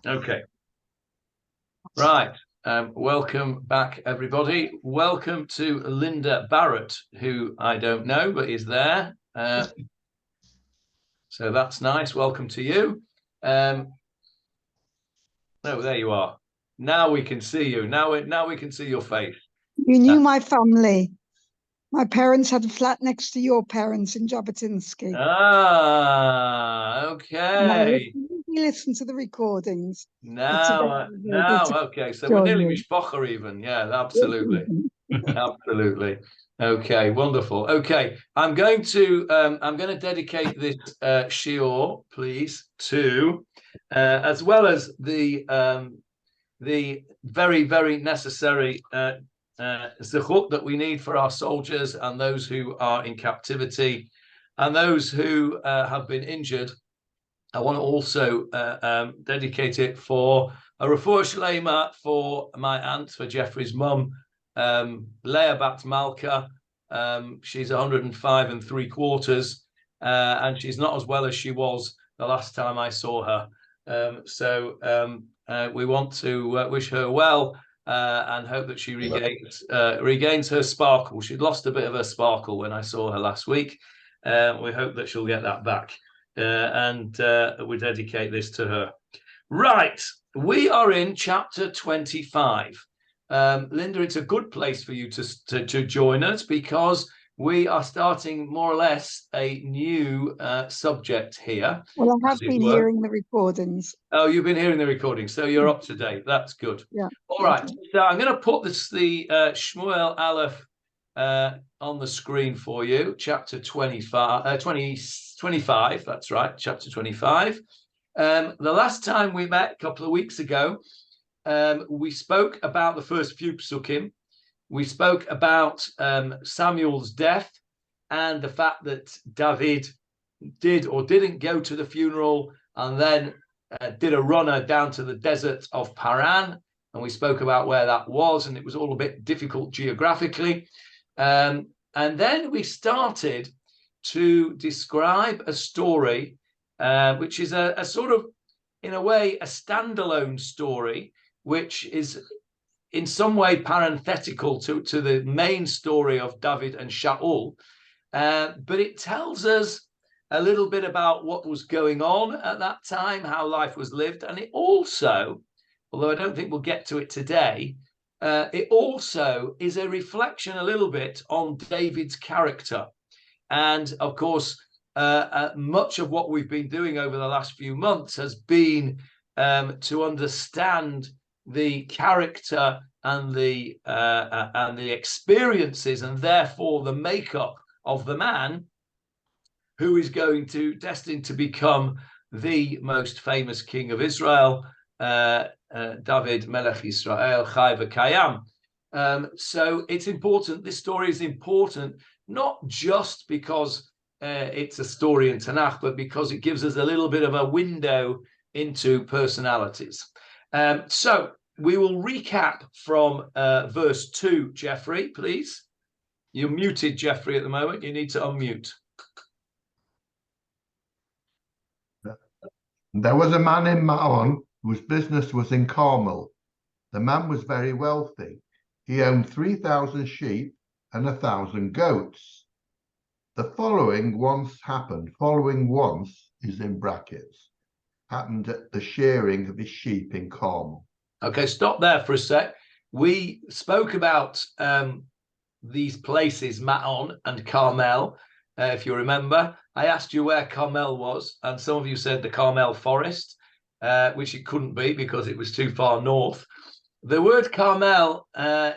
Okay. Right. Welcome back, everybody. Welcome to Linda Barrett, who I don't know, but is there. So that's nice. Welcome to you. Oh, there you are. Now we can see you. Now we can see your face. You knew my family. My parents had a flat next to your parents in Jabotinsky. Ah, okay. We listen to the recordings. Now, okay. So we're nearly mishpacha even. Yeah, absolutely. Absolutely. Okay, wonderful. Okay, I'm going to dedicate this shiur, please, to as well as the very, very necessary zechut that we need for our soldiers and those who are in captivity and those who have been injured. I want to also dedicate it for a refuah shlema for my aunt, for Jeffrey's mum, Leah Bat Malka. She's 105 3/4, and she's not as well as she was the last time I saw her. So we want to wish her well and hope that she regains her sparkle. She'd lost a bit of her sparkle when I saw her last week. We hope that she'll get that back. And we dedicate this to her. Right, we are in chapter 25. Linda, it's a good place for you to join us because we are starting more or less a new subject here. Well, I have been hearing the recordings. Oh, you've been hearing the recordings, so you're up to date. That's good. Yeah. All right, so I'm going to put the Shmuel Aleph on the screen for you, chapter 25, that's right, chapter 25. The last time we met, a couple of weeks ago, we spoke about the first few psukim. We spoke about Samuel's death and the fact that David did or didn't go to the funeral and then did a runner down to the desert of Paran. And we spoke about where that was, and it was all a bit difficult geographically. And then we started to describe a story, which is a sort of, in a way, a standalone story, which is in some way parenthetical to the main story of David and Shaul. But it tells us a little bit about what was going on at that time, how life was lived. And it also, although I don't think we'll get to it today, it also is a reflection a little bit on David's character. And of course, much of what we've been doing over the last few months has been to understand the character and the experiences and therefore the makeup of the man who is destined to become the most famous king of Israel, David Melech Israel Chai V'Kayam. So it's important. This story is important, not just because it's a story in Tanakh, but because it gives us a little bit of a window into personalities. So we will recap from verse 2, Jeffrey, please. You're muted, Jeffrey, at the moment. You need to unmute. There was a man in Maon whose business was in Carmel. The man was very wealthy. He owned 3,000 sheep and 1,000 goats. The following once is in brackets, happened at the shearing of his sheep in Carmel. Okay, stop there for a sec. We spoke about these places, Maon and Carmel. If you remember, I asked you where Carmel was, and some of you said the Carmel forest, which it couldn't be because it was too far north. The word Carmel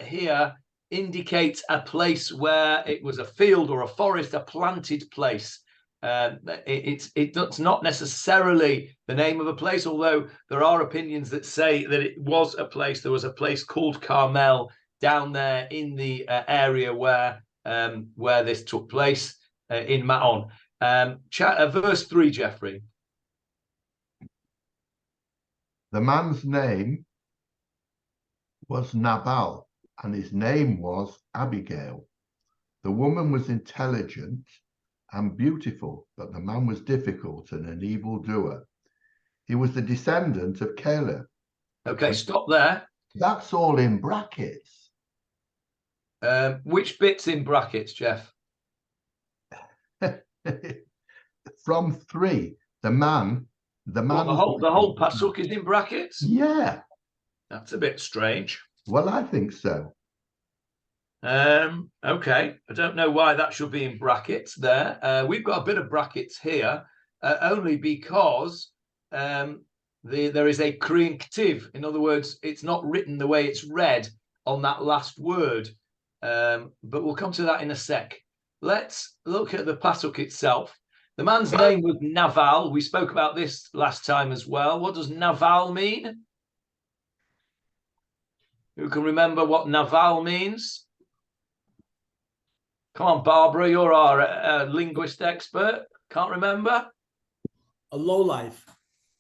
here indicates a place where it was a field or a forest, a planted place. It's not necessarily the name of a place, although there are opinions that say that it was a place. There was a place called Carmel down there in the area where this took place in Maon. Verse 3, Jeffrey. The man's name was Naval, and his name was Abigail. The woman was intelligent and beautiful, but the man was difficult and an evildoer. He was the descendant of Caleb. Okay, stop there. That's all in brackets. Which bit's in brackets, Jeff? From 3, the man. Well, the whole pasuk is in brackets. Yeah. That's a bit strange. Well, I think so. Okay, I don't know why that should be in brackets there. We've got a bit of brackets here, only because there is a kriyin ktiv. In other words, it's not written the way it's read on that last word. But we'll come to that in a sec. Let's look at the pasuk itself. The man's name was Naval. We spoke about this last time as well. What does Naval mean? Who can remember what Naval means? Come on, Barbara, you're our linguist expert. Can't remember? A lowlife.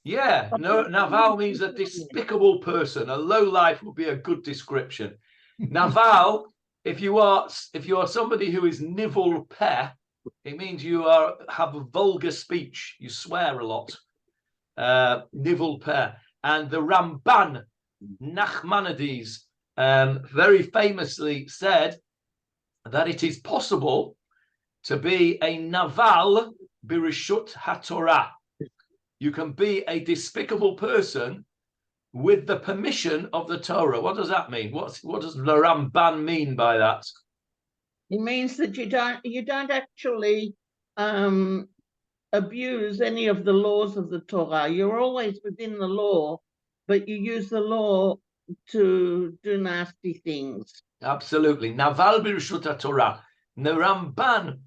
Yeah, no, Naval means a despicable person. A lowlife would be a good description. Naval, if you are somebody who is nivel peh, it means you have a vulgar speech. You swear a lot. Nivel peh. And the Ramban, Nachmanides, very famously said that it is possible to be a Naval birishut haTorah. You can be a despicable person with the permission of the Torah. What does that mean? What does the Ramban mean by that? It means that you don't actually abuse any of the laws of the Torah. You're always within the law, but you use the law to do nasty things. Absolutely. Naval birishut Torah. The Ramban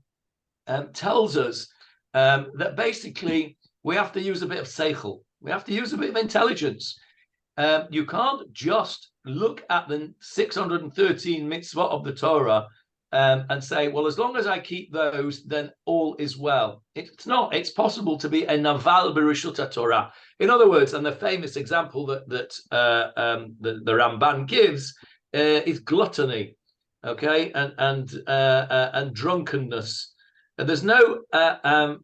tells us that basically we have to use a bit of seichel. We have to use a bit of intelligence. You can't just look at the 613 mitzvot of the Torah and say, well, as long as I keep those, then all is well. It's not. It's possible to be a Naval birishut Torah. In other words, and the famous example that the Ramban gives is gluttony, okay, and drunkenness. And there's no aveira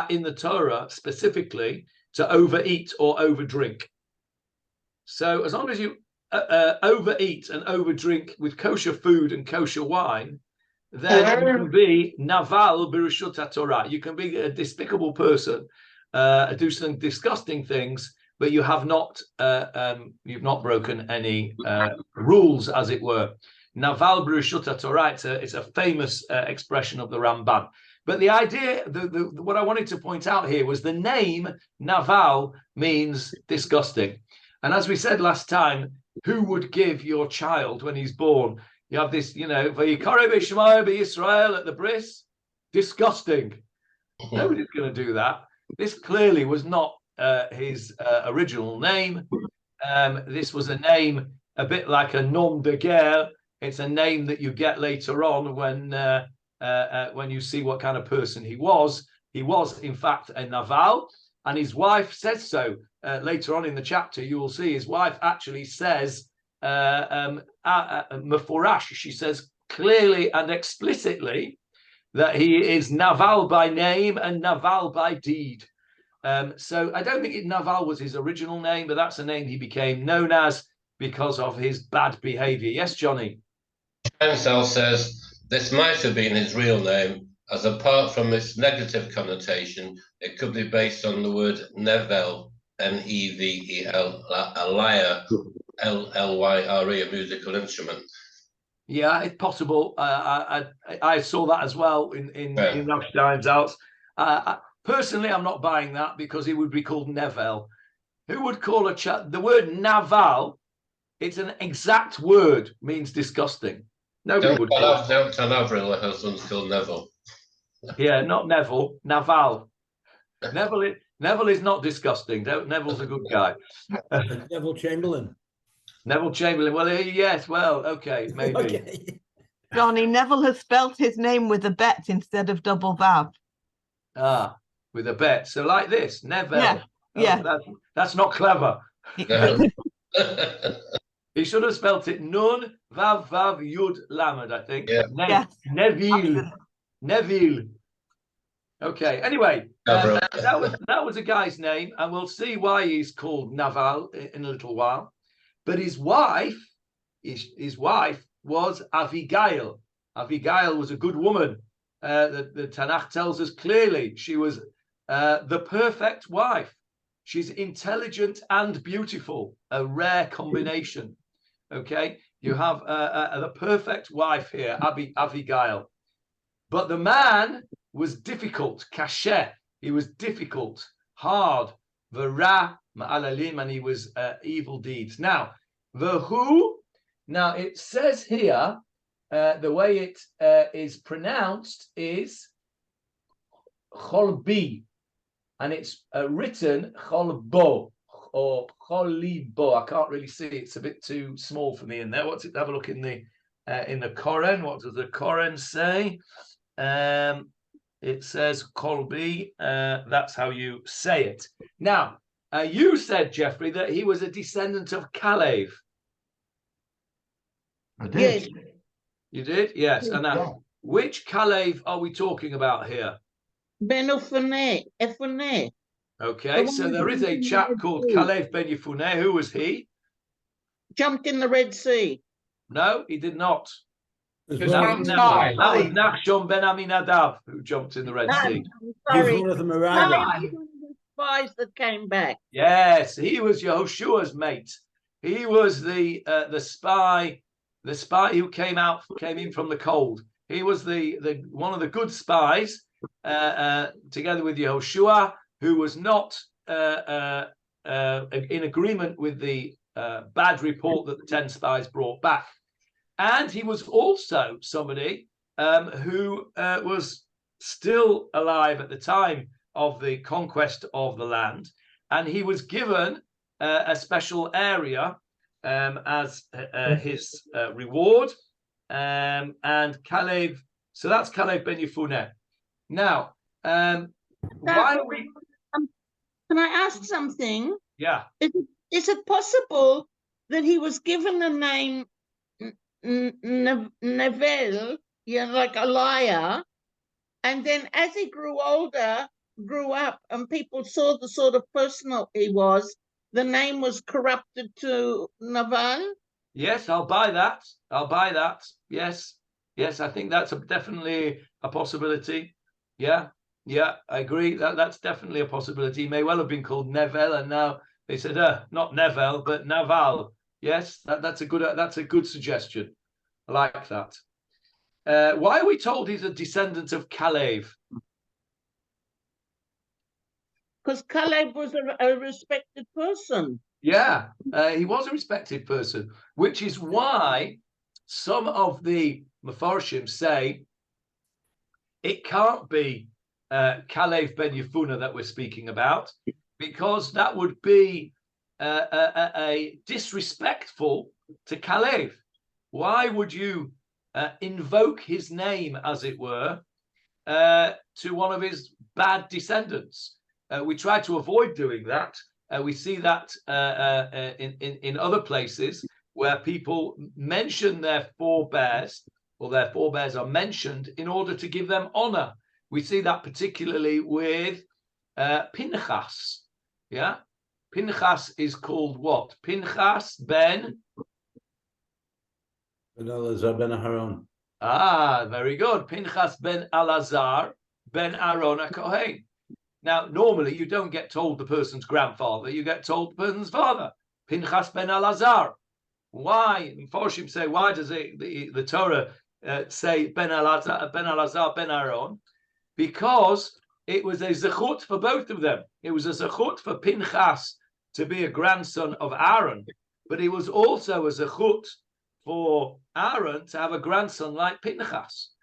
in the Torah specifically to overeat or overdrink. So as long as you overeat and overdrink with kosher food and kosher wine, then you can be Naval birishut Torah. You can be a despicable person, do some disgusting things, but you have not you've not broken any rules, as it were. Naval birishut Torah. It's a famous expression of the Ramban. But the idea, what I wanted to point out here was the name Naval means disgusting. And as we said last time, who would give your child when he's born? You have this, Vayikare b'Shema b'Yisrael at the bris. Disgusting. Nobody's going to do that. This clearly was not his original name. This was a name a bit like a nom de guerre. It's a name that you get later on when you see what kind of person he was. He was, in fact, a Naval, and his wife says so. Later on in the chapter, you will see his wife actually says, Meforash, she says clearly and explicitly that he is Naval by name and Naval by deed. So I don't think Naval was his original name, but that's a name he became known as because of his bad behavior. Yes, Johnny? Ansel says this might have been his real name, as apart from its negative connotation, it could be based on the word Nevel, Nevel, a lyre, Lyre, a musical instrument. Yeah, it's possible. I saw that as well in Rammstein's house. Personally, I'm not buying that because he would be called Nevel. Who would call a child? The word Naval, it's an exact word, means disgusting. Nobody would call it. Don't tell Avril her husband's called Neville. Yeah, not Neville, Naval. Neville is not disgusting. Neville's a good guy. Neville Chamberlain. Neville Chamberlain. Well, yes. Well, okay, maybe. Okay. Johnny, Neville has spelt his name with a bet instead of double vav. Ah, with a bet. So like this, Neville. Yeah. Oh, Yeah. That's not clever. No. He should have spelt it Nun Vav Vav Yud Lamed, I think. Yeah. Yes. Neville. Neville. Okay. Anyway, Naval. that was a guy's name, and we'll see why he's called Naval in a little while. But his wife was Abigail. Abigail was a good woman. The Tanakh tells us clearly she was the perfect wife. She's intelligent and beautiful, a rare combination. Okay, you have the perfect wife here, Abigail. But the man was difficult, kasher. He was difficult, hard, v'ra ma'alalim, and he was evil deeds. Now, v'hu, now it says here, the way it is pronounced is cholbi, and it's written cholbo or cholibo. I can't really see; it's a bit too small for me in there. What's it? Have a look in the Koran. What does the Koran say? It says kolbi. That's how you say it. Now, you said, Jeffrey, that he was a descendant of Kalev. I did. Yes. You did? Yes. And now, Yeah. which Kalev are we talking about here? Ben Ephoneh. Okay, so there is a chap called Kalev ben Yefuneh. Who was he? Jumped in the Red Sea. No, he did not. His It's brother- from Ty. That was Nachshon ben Aminadav who jumped in the Red Sea. Sorry. He's one of the No, Meraglim. he was one of the spies that came back. Yes, he was Yehoshua's mate. He was the spy who came in from the cold. He was the one of the good spies, together with Yehoshua, who was not in agreement with the bad report that the 10 spies brought back. And he was also somebody who was still alive at the time of the conquest of the land, and he was given a special area as his reward. And Kalev, so that's Kalev ben Yefuneh. Now, why are we? Can I ask something? Yeah. Is it possible that he was given the name Naval, like a liar, and then as he grew older, grew up, and people saw the sort of person he was, the name was corrupted to Naval? Yes, I'll buy that. I'll buy that. Yes. Yes, I think that's definitely a possibility. Yeah. Yeah, I agree. That's definitely a possibility. He may well have been called Naval, and now they said, not Naval, but Naval. Yes, that's a good suggestion. I like that. Why are we told he's a descendant of Kalev? Because Caleb was a respected person. Yeah, he was a respected person, which is why some of the Mefarshim say it can't be Kalev ben Yefuneh that we're speaking about, because that would be a disrespectful to Kalev. Why would you invoke his name, as it were, to one of his bad descendants? We try to avoid doing that. We see that in other places where people mention their forebears, or their forebears are mentioned in order to give them honor. We see that particularly with Pinchas. Yeah, Pinchas is called what? Pinchas ben. Ben Elazar ben Aharon. Ah, very good. Pinchas ben Elazar ben Aaron HaKohen. Now, normally you don't get told the person's grandfather, you get told the person's father. Pinchas ben Elazar. Why? Mefarshim say, why does the Torah say ben Elazar ben Aaron? Because it was a zechut for both of them. It was a zechut for Pinchas to be a grandson of Aaron, but it was also a zechut for Aaron to have a grandson like Pinchas.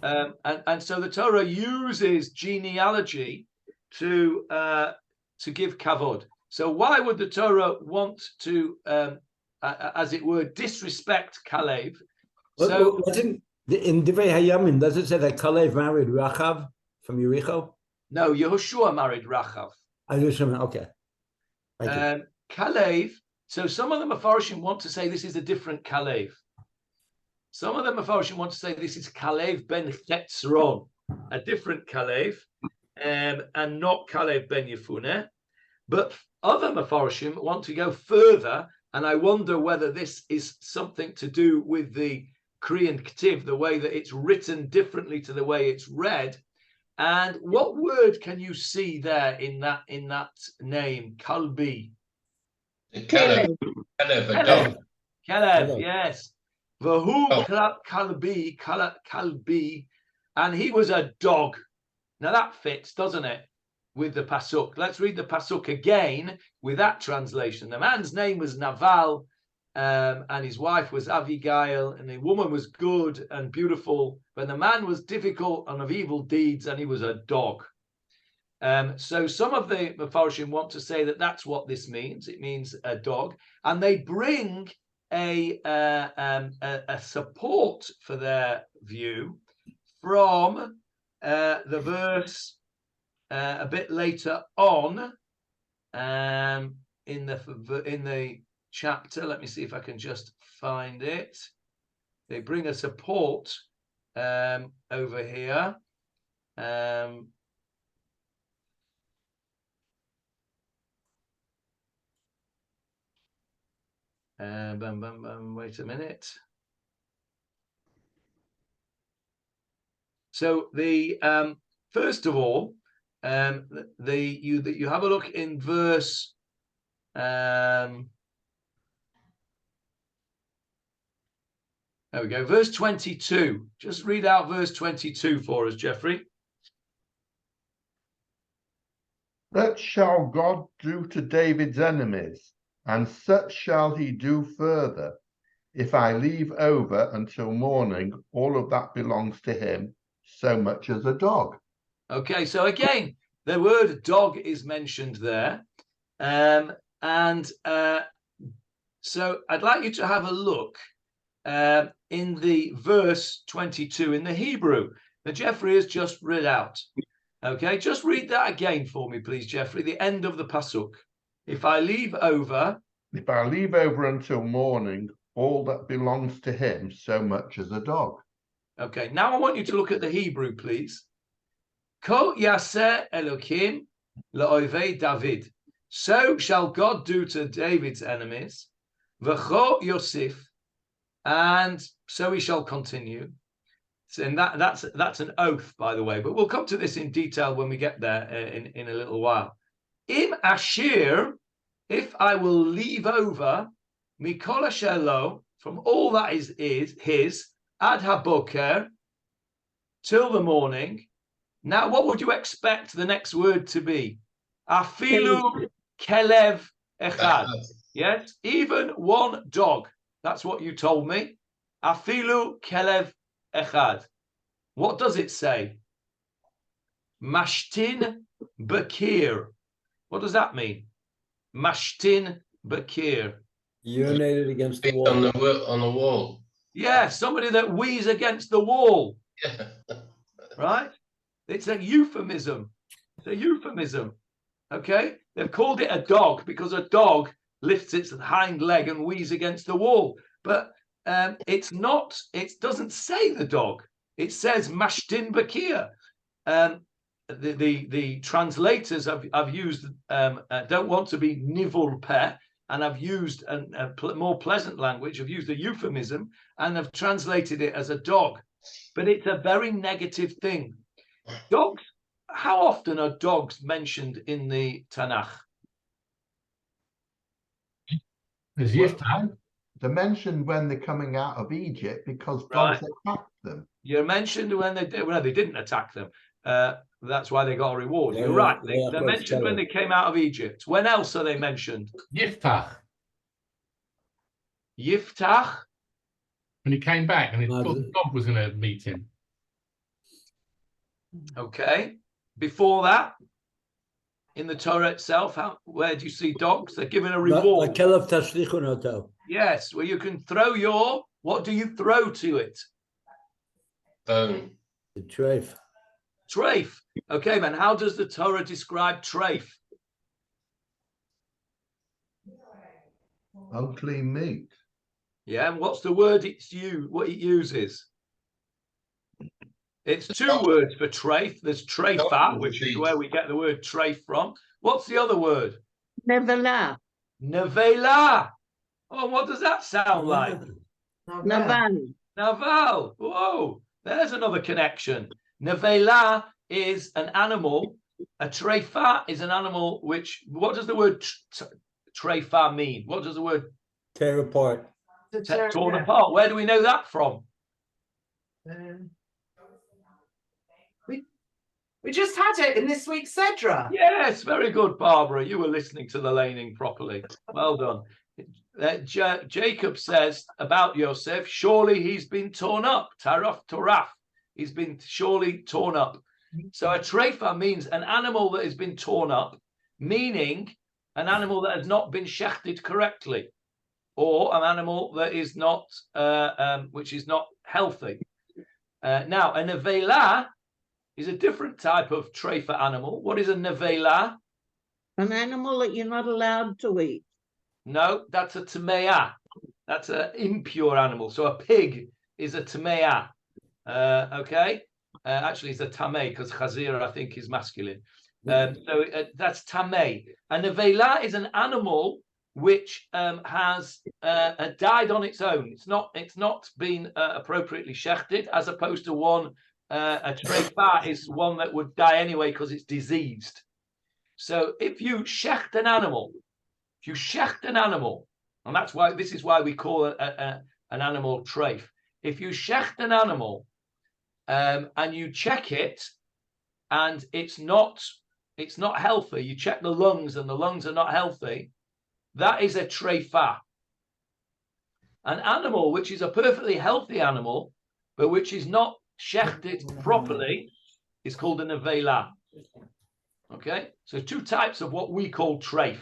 And so the Torah uses genealogy to give kavod. So why would the Torah want to, as it were, disrespect Kalev? So Wasn't in Divrei Hayamin, does it say that Kalev married Rachav from Yericho? no, Yehoshua married Rachav. Okay. Kalev. So some of the Mefarshim want to say this is a different Kalev. Some of the Mefarshim want to say this is Kalev ben Chetzron, a different Kalev. and not Caleb ben Yefuneh. But other Mefarshim want to go further, and I wonder whether this is something to do with the Korean Ktiv, the way that it's written differently to the way it's read. And what word can you see there in that name, Kalbi? Caleb, a dog. Caleb, yes. Vahu Kalbi, and he was a dog. Now that fits, doesn't it, with the pasuk? Let's read the pasuk again with that translation. The man's name was Naval, and his wife was Abigail, and the woman was good and beautiful, but the man was difficult and of evil deeds, and he was a dog. So some of the Mefarshim want to say that that's what this means. It means a dog, and they bring a support for their view from the verse a bit later on in the chapter. Let me see if I can just find it. They bring a support over here. Wait a minute. So the first of all, you have a look in verse. There we go. Verse 22. Just read out verse 22 for us, Jeffrey. That shall God do to David's enemies, and such shall he do further, if I leave over until morning all of that belongs to him, so much as a dog. Okay, so again, the word dog is mentioned there. So I'd like you to have a look in the verse 22 in the Hebrew that Jeffrey has just read out. Okay, just read that again for me, please, Jeffrey, the end of the pasuk. If I leave over until morning all that belongs to him, so much as a dog. Okay, now I want you to look at the Hebrew, please. Ko yaseh Elokim la'ovei David. So shall God do to David's enemies. V'cho Yosef. And so he shall continue. And that's an oath, by the way, but we'll come to this in detail when we get there in a little while. Im ashir, if I will leave over mikol shelo, from all that is his, ad haboker, till the morning. Now, what would you expect the next word to be? Afilu kelev echad. Yes, even one dog. That's what you told me. Afilu kelev echad. What does it say? Mashtin bakir. What does that mean? Mashtin bakir. Urinated against the On wall. the wall. Yeah, somebody that wheezes against the wall. Yeah. Right? It's a euphemism. It's a euphemism. Okay? They've called it a dog because a dog lifts its hind leg and wheezes against the wall. But it's not, it doesn't say the dog. It says Mashtin Bakir. The translators have used, don't want to be nivul peh, and I've used a more pleasant language. I've used a euphemism and have translated it as a dog. But it's a very negative thing. Dogs, how often are dogs mentioned in the Tanakh? They're mentioned when they're coming out of Egypt because dogs attacked them. You're mentioned when they did. Well, they didn't attack them. That's why they got a reward. Yeah, You're right. yeah, They're mentioned when they came out of Egypt. When else are they mentioned? Yiftach, Yiftach. when he came back and his dog was going to meet him. Okay. Before that, in the Torah itself, where do you see dogs? They're given a reward. Yes, where you can throw your. What do you throw to it? Bone. The treif. Treif. Okay, man. How does the Torah describe treif? Unclean meat. Yeah, and what's the word it's used? What it uses? It's two words for treif. There's treifa, which is where we get the word treif from. What's the other word? Nevela. Nevela. Oh, what does that sound like? Naval. Naval. Whoa, there's another connection. Nevela is an animal. A treifa is an animal which, what does the word treifa mean? What does the word Tear apart. torn apart? Where do we know that from? We just had it in this week's Cedra. Yes, very good, Barbara. You were listening to the laning properly. Well done. Jacob says about Yosef, surely he's been torn up. Taraf Toraf. He's been surely torn up. So a treifa means an animal that has been torn up, meaning an animal that has not been shechted correctly, or an animal that is not, which is not healthy. Now, a nevela is a different type of treifa animal. What is a nevela? An animal that you're not allowed to eat. No, that's a tamea. That's an impure animal. So a pig is a tamea. Okay. Actually, it's a tameh because chazir, I think, is masculine. So that's tameh. A nevela is an animal which has died on its own. It's not been appropriately shechted, as opposed to one. A treifa is one that would die anyway because it's diseased. So if you shecht an animal, and that's why this is why we call it an animal treif. If you shecht an animal and you check it and it's not healthy, you check the lungs and the lungs are not healthy, that is a treifa. An animal which is a perfectly healthy animal, but which is not shechted properly, is called a nevela. Okay, so two types of what we call treif.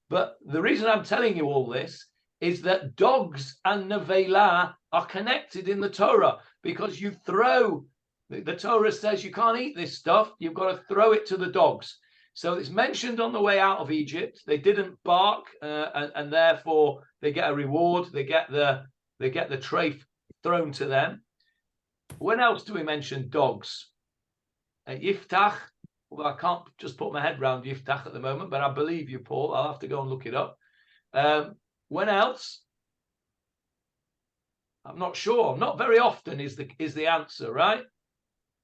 But the reason I'm telling you all this is that dogs and nevela are connected in the Torah, because you throw, the Torah says you can't eat this stuff, you've got to throw it to the dogs. So it's mentioned on the way out of Egypt. They didn't bark, and therefore they get a reward. They get the treif thrown to them. When else do we mention dogs? Yiftach. Well, I can't just put my head around Yiftach at the moment, but I believe you, Paul. I'll have to go and look it up. When else? I'm not sure. Not very often is the answer, right?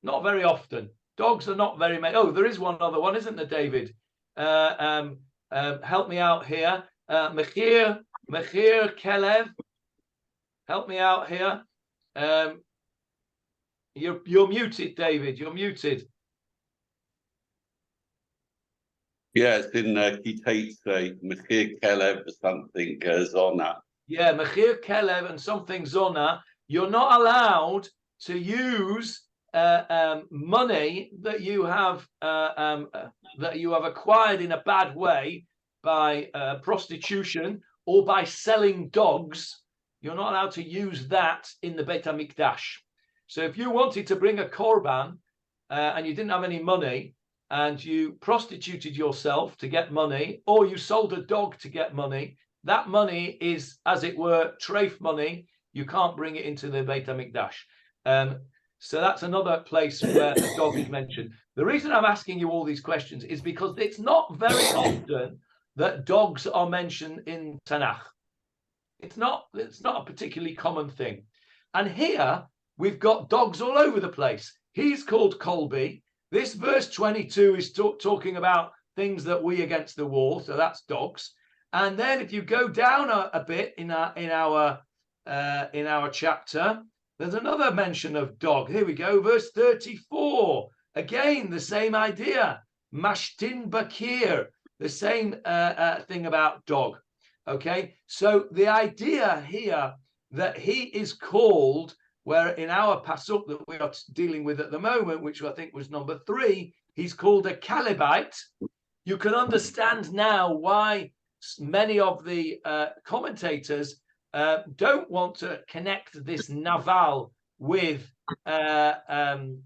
Not very often. Dogs are not very many. Oh, there is one other one, isn't there, David? Help me out here. Mechir Kelev. Help me out here. You're muted, David. You're muted. Yeah, it's in Kitate say Mechir Kelev or something Zona. Yeah, Mechir Kelev and something Zona. You're not allowed to use money that you have acquired in a bad way by prostitution or by selling dogs. You're not allowed to use that in the Beit HaMikdash. So if you wanted to bring a korban and you didn't have any money and you prostituted yourself to get money, or you sold a dog to get money, that money is, as it were, treif money. You can't bring it into the Beit HaMikdash. So that's another place where a dog is mentioned. The reason I'm asking you all these questions is because it's not very often that dogs are mentioned in Tanakh. It's not a particularly common thing. And here we've got dogs all over the place. He's called Colby. This verse 22 is talking about things that we against the wall. So that's dogs. And then if you go down a bit in our chapter, there's another mention of dog. Here we go, verse 34. Again, the same idea. Mashtin Bakir, the same thing about dog. Okay, so the idea here that he is called, where in our pasuk that we are dealing with at the moment, which I think was number 3, he's called a Calebite. You can understand now why many of the commentators don't want to connect this Naval with Kalev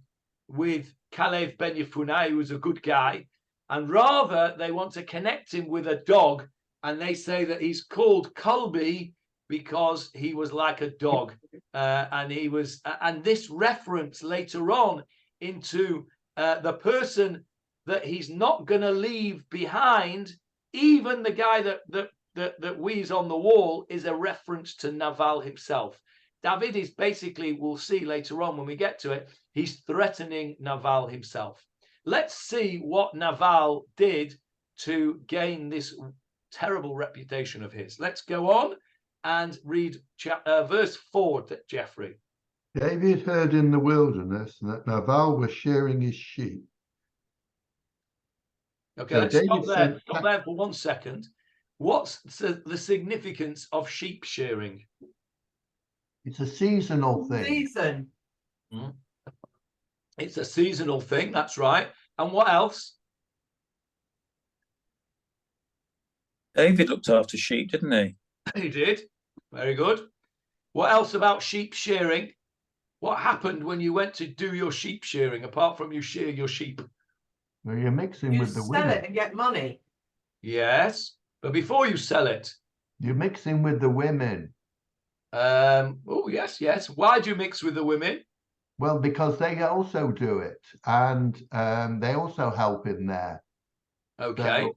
ben Yefunai, who was a good guy, and rather they want to connect him with a dog, and they say that he's called Colby because he was like a dog. and he was, and this reference later on into the person that he's not going to leave behind, even the guy that we's on the wall, is a reference to Naval himself. David is basically, we'll see later on when we get to it, he's threatening Naval himself. Let's see what Naval did to gain this terrible reputation of his. Let's go on and read verse 4, Jeffrey. David heard in the wilderness that Naval was shearing his sheep. Okay, So let's David stop there for 1 second. What's the significance of sheep shearing? It's a seasonal thing. Season. It's a seasonal thing, that's right. And what else? David looked after sheep, didn't he? He did. Very good. What else about sheep shearing? What happened when you went to do your sheep shearing, apart from you shear your sheep? Well, you're mixing with the sell women. it and get money. Yes, but before you sell it, you're mixing with the women. Oh, yes. Why do you mix with the women? Well, because they also do it, and they also help in there. Okay.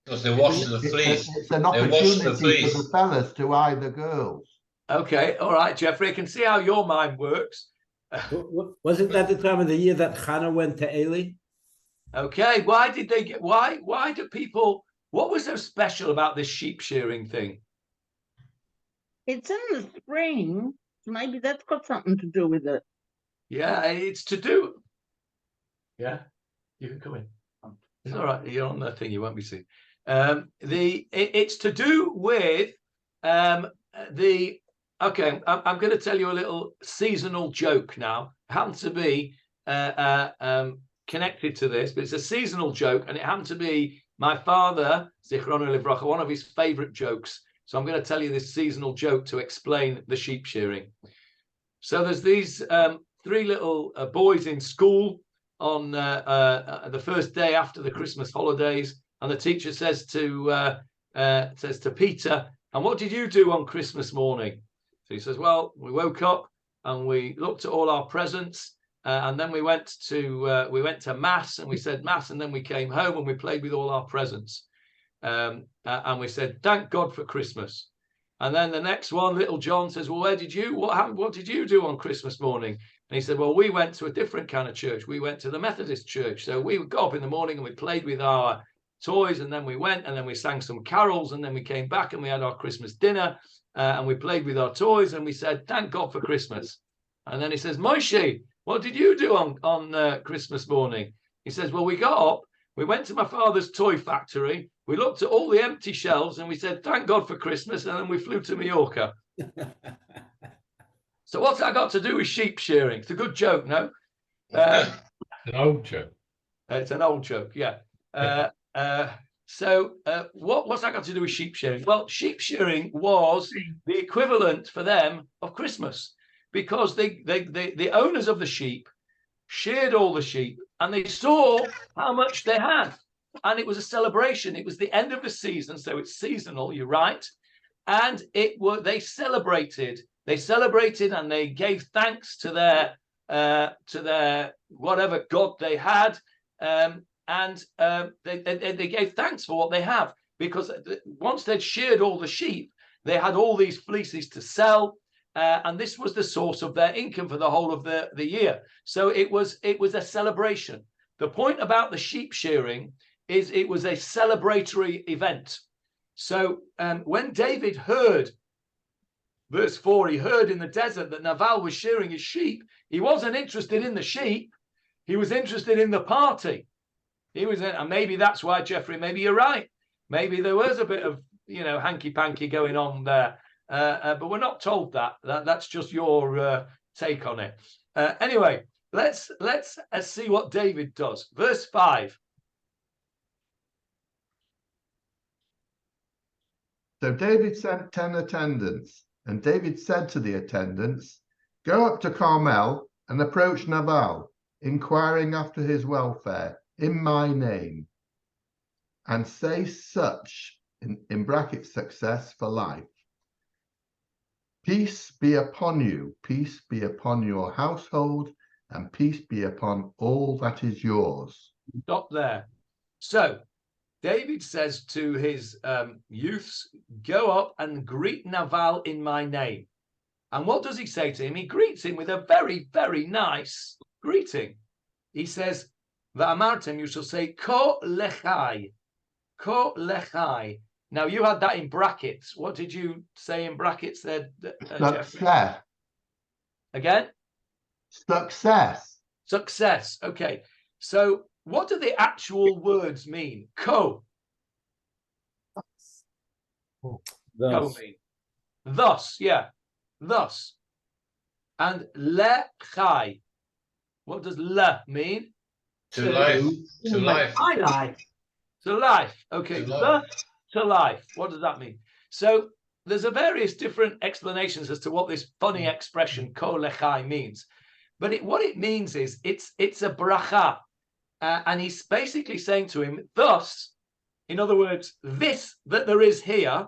Because they're washing the fleece. It's an opportunity for the fellas to eye the girls. Okay, all right, Jeffrey. I can see how your mind works. Wasn't that the time of the year that Hannah went to Eli? Okay, why did they get? Why do people? What was so special about this sheep shearing thing? It's in the spring. Maybe that's got something to do with it. Yeah, it's to do. Yeah, you can come in. It's all right. You're on the thing. You won't be seen. It's to do with the. Okay, I'm going to tell you a little seasonal joke now. It happens to be connected to this, but it's a seasonal joke, and it happened to be my father, Zichrono Livracha, one of his favorite jokes. So I'm going to tell you this seasonal joke to explain the sheep shearing. So there's these 3 little boys in school on the first day after the Christmas holidays, and the teacher says to Peter, "And what did you do on Christmas morning?" So he says, "Well, we woke up and we looked at all our presents, and then we went to mass, and we said mass, and then we came home and we played with all our presents, and we said thank God for Christmas." And then the next one, little John, says, "Well, what did you do on Christmas morning?" And he said, "Well, we went to a different kind of church. We went to the Methodist church. So we got up in the morning and we played with our toys, and then we went and then we sang some carols, and then we came back and we had our Christmas dinner, and we played with our toys, and we said thank God for Christmas." And then he says, "Moshe, what did you do on Christmas morning?" He says, "Well, we got up, we went to my father's toy factory, we looked at all the empty shelves, and we said thank God for Christmas, and then we flew to Mallorca." So what's that got to do with sheep shearing? It's a good joke, no? An old joke. It's an old joke, yeah. So what's that got to do with sheep shearing? Well, sheep shearing was the equivalent for them of Christmas, because the owners of the sheep sheared all the sheep, and they saw how much they had, and it was a celebration. It was the end of the season, so it's seasonal, you're right. And they celebrated, and they gave thanks to their whatever god they had, and they gave thanks for what they have, because once they'd sheared all the sheep, they had all these fleeces to sell, and this was the source of their income for the whole of the year. So it was a celebration. The point about the sheep shearing is it was a celebratory event. So when David heard, verse 4, he heard in the desert that Naval was shearing his sheep, he wasn't interested in the sheep, he was interested in the party. And maybe that's why, Jeffrey, maybe you're right. Maybe there was a bit of, hanky-panky going on there. But we're not told that. That's just your take on it. Anyway, let's see what David does. Verse 5. So David sent 10 attendants, and David said to the attendants, "Go up to Carmel and approach Naval, inquiring after his welfare in my name, and say such," in brackets, "success for life." Peace be upon you, peace be upon your household, and peace be upon all that is yours. Stop there. So David says to his youths, go up and greet Naval in my name. And what does he say to him? He greets him with a very, very nice greeting. He says, Va'amartem, you shall say, Ko lechai. Ko lechai. Now, you had that in brackets. What did you say in brackets there, Jeffrey? Success. Again? Success. Success. Okay. So what do the actual words mean? Ko. Ko mean. Thus, yeah. Thus. And lechai. What does le mean? To life. To life. My life. To life. Okay. Thus to life. What does that mean? So there's a various different explanations as to what this funny expression ko lechai means. But what it means is it's a bracha. And he's basically saying to him, thus, in other words, this that there is here,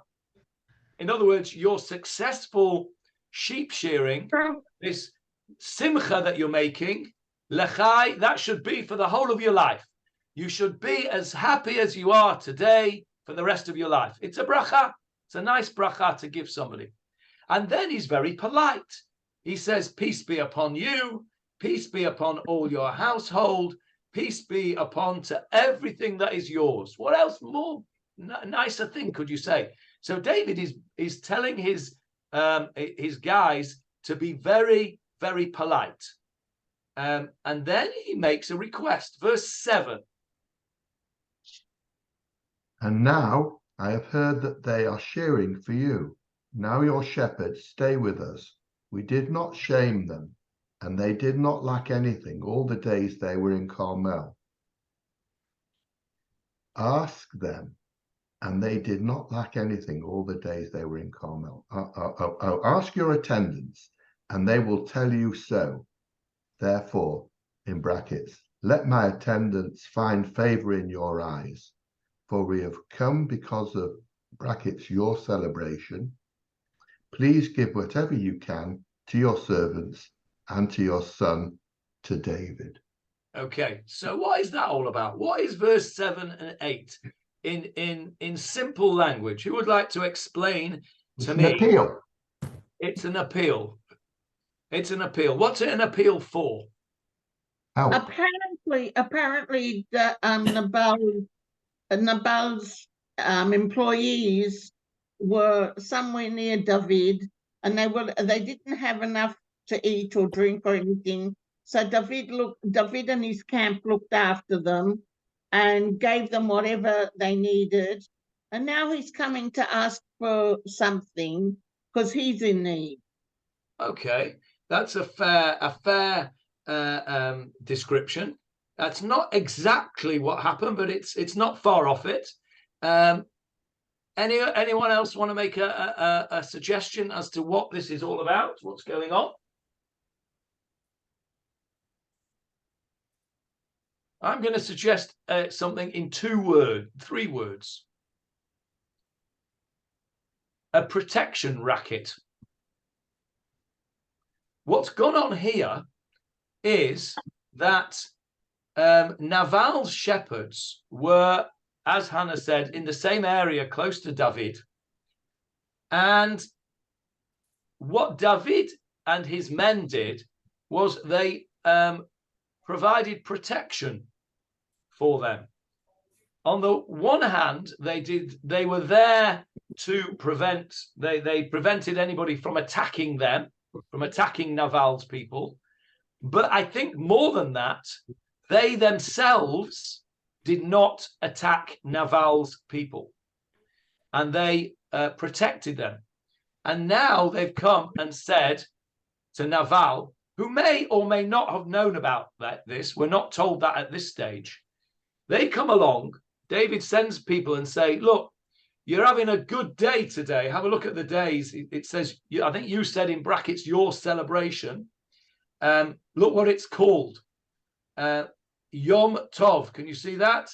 in other words, your successful sheep shearing, this simcha that you're making, lechai, that should be for the whole of your life. You should be as happy as you are today for the rest of your life. It's a bracha. It's a nice bracha to give somebody. And then he's very polite. He says, peace be upon you, peace be upon all your household, peace be upon to everything that is yours. What else more nicer thing could you say? So David is telling his guys to be very, very polite. And then he makes a request. Verse 7. And now I have heard that they are shearing for you. Now your shepherds stay with us. We did not shame them, and they did not lack anything all the days they were in Carmel. Ask them, and they did not lack anything all the days they were in Carmel. Ask your attendants, and they will tell you so. Therefore, in brackets, let my attendants find favor in your eyes, for we have come because of, brackets, your celebration. Please give whatever you can to your servants and to your son, to David. Okay, so what is that all about? What is verse 7 and 8 in simple language? Who would like to explain to me? It's an appeal. It's an appeal. It's an appeal. What's it an appeal for? Apparently, the Nabal's employees were somewhere near David, and they didn't have enough to eat or drink or anything. So David and his camp looked after them and gave them whatever they needed. And now he's coming to ask for something because he's in need. Okay, that's a fair description. That's not exactly what happened, but it's not far off it. Anyone else want to make a suggestion as to what this is all about? What's going on? I'm going to suggest something in 3 words. A protection racket. What's gone on here is that Naval's shepherds were, as Hannah said, in the same area close to David. And what David and his men did was they provided protection for them. On the one hand, they were there to prevent, they prevented anybody from attacking them, from attacking Naval's people. But I think more than that, they themselves did not attack Naval's people. And they protected them. And now they've come and said to Naval, who may or may not have known about this, we're not told that at this stage. They come along, David sends people and say, look, you're having a good day today. Have a look at the days. It says, I think you said in brackets, your celebration. Look what it's called. Yom Tov. Can you see that?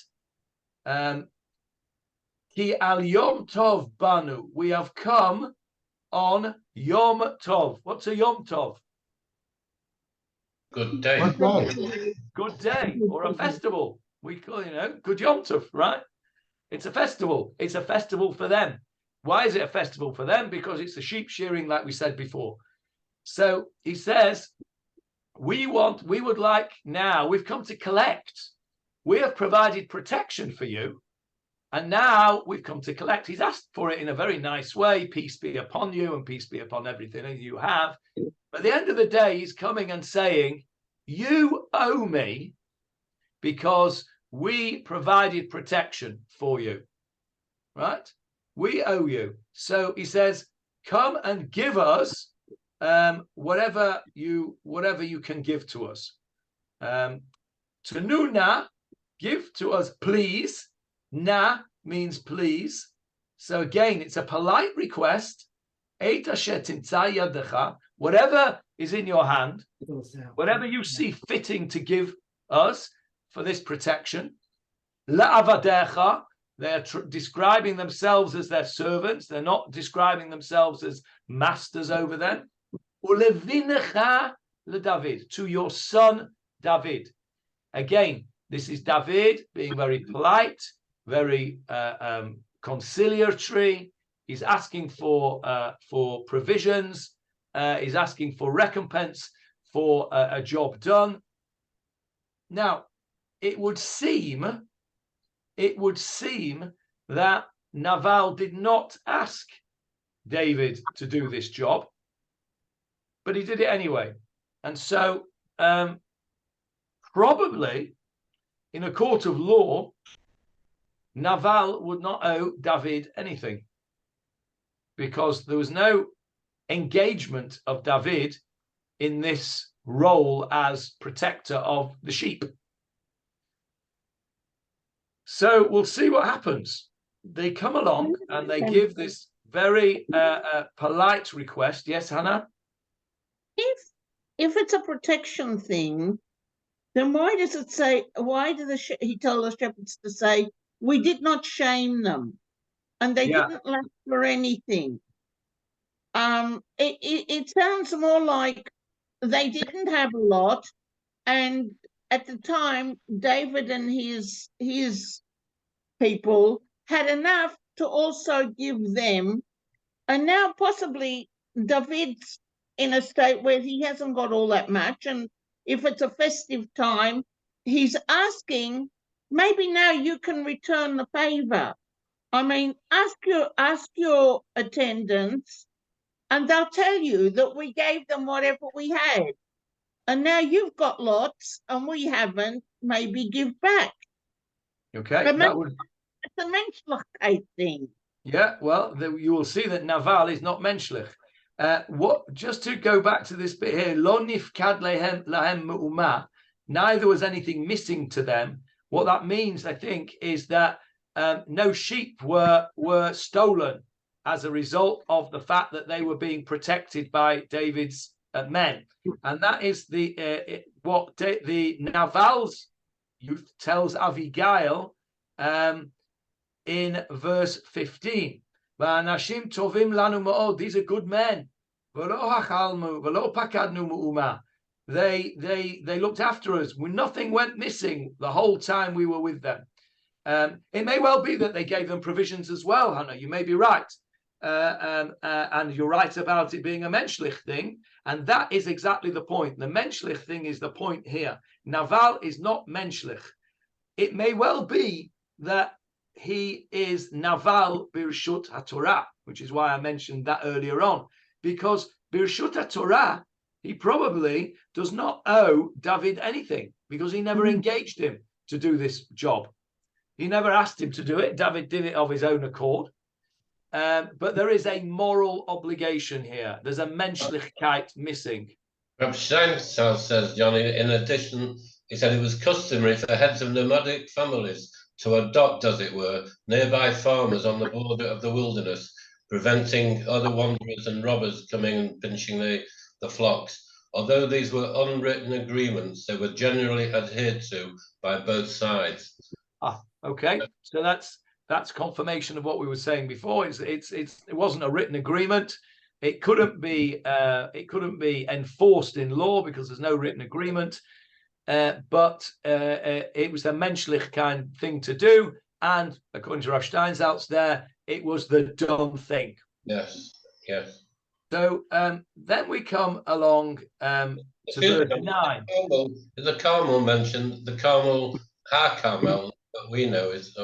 Ki al Yom Tov banu. We have come on Yom Tov. What's a Yom Tov? Good day. Good day. Good day, or a festival. We call, Good Yom Tov, right? It's a festival. It's a festival for them. Why is it a festival for them? Because it's the sheep shearing, like we said before. So he says, we've come to collect. We have provided protection for you, and now we've come to collect. He's asked for it in a very nice way. Peace be upon you, and peace be upon everything that you have. But at the end of the day, he's coming and saying, you owe me because we provided protection for you, right? We owe you. So he says, come and give us whatever you can give to us. Tanuna, give to us, please. Na means please. So again, it's a polite request. Whatever is in your hand, whatever you see fitting to give us for this protection. La'avadecha, they're describing themselves as their servants. They're not describing themselves as masters over them. Ulevinecha leDavid, to your son David. Again, this is David being very polite, very conciliatory. He's asking for provisions. He's asking for recompense for a job done. Now, it would seem that Naval did not ask David to do this job, but he did it anyway. And so probably in a court of law, Naval would not owe David anything because there was no engagement of David in this role as protector of the sheep. So we'll see what happens. They come along and they give this very polite request. Yes, Hannah? If it's a protection thing, then why does it say, he told the shepherds to say, we did not shame them and they didn't lack for anything. It sounds more like they didn't have a lot, and at the time, David and his people had enough to also give them, and now possibly David's in a state where he hasn't got all that much, and if it's a festive time, he's asking, maybe now you can return the favor. I mean, ask your attendants, and they'll tell you that we gave them whatever we had. And now you've got lots and we haven't, maybe give back. Okay. It's a menschlichkeit thing. Yeah, well, you will see that Naval is not menschlich. Just to go back to this bit here, Lo nifkad lahem me'uma, neither was anything missing to them. What that means, I think, is that no sheep were stolen as a result of the fact that they were being protected by David's men, and that is what the Naval's youth tells Abigail in verse 15. V'anashim tovim lanu ma'od. These are good men. V'lo hachalmu v'lo pakadnu mu'uma. They looked after us. Nothing went missing the whole time we were with them. It may well be that they gave them provisions as well, Hannah. You may be right. And you're right about it being a menschlich thing, and that is exactly the point. The menschlich thing is the point here. Naval is not menschlich. It may well be that he is Naval Birshut HaTorah, which is why I mentioned that earlier on, because Birshut HaTorah, he probably does not owe David anything because he never engaged him to do this job. He never asked him to do it. David did it of his own accord. But there is a moral obligation here. There's a menschlichkeit missing. Rabbi Steinsaltz says, Johnny, in addition, he said it was customary for heads of nomadic families to adopt, as it were, nearby farmers on the border of the wilderness, preventing other wanderers and robbers coming and pinching the flocks. Although these were unwritten agreements, they were generally adhered to by both sides. Okay. So that's confirmation of what we were saying before. It wasn't a written agreement. It couldn't be enforced in law because there's no written agreement. But it was a menschlich kind thing to do, and according to Rav Steinsaltz there, it was the done thing. Yes, yes. So then we come along to verse 9. The Carmel mentioned, the Carmel, Har Carmel, that we know is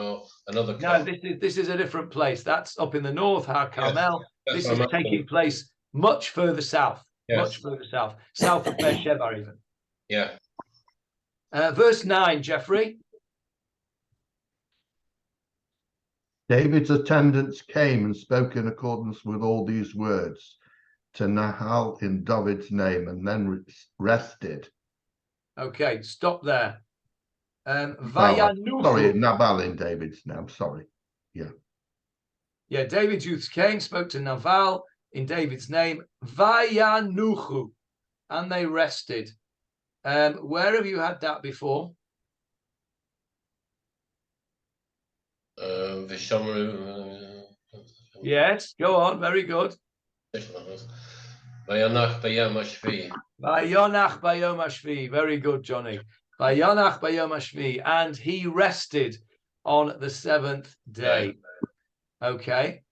another Carmel. No, this is a different place. That's up in the north, Har Carmel. Yes, This is taking place much further south, much further south of Beersheba even. Yeah. Verse 9, Jeffrey. David's attendants came and spoke in accordance with all these words to Nahal in David's name, and then rested. Okay, stop there. Sorry, Naval in David's name. Sorry. Yeah, David's youths came, spoke to Naval in David's name, Vayanuchu, and they rested. Where have you had that before? Yes, go on, very good. Vayanach bayom hashvi. Vayanach bayom hashvi, very good, Johnny. Vayanach bayom hashvi, and he rested on the seventh day. Okay.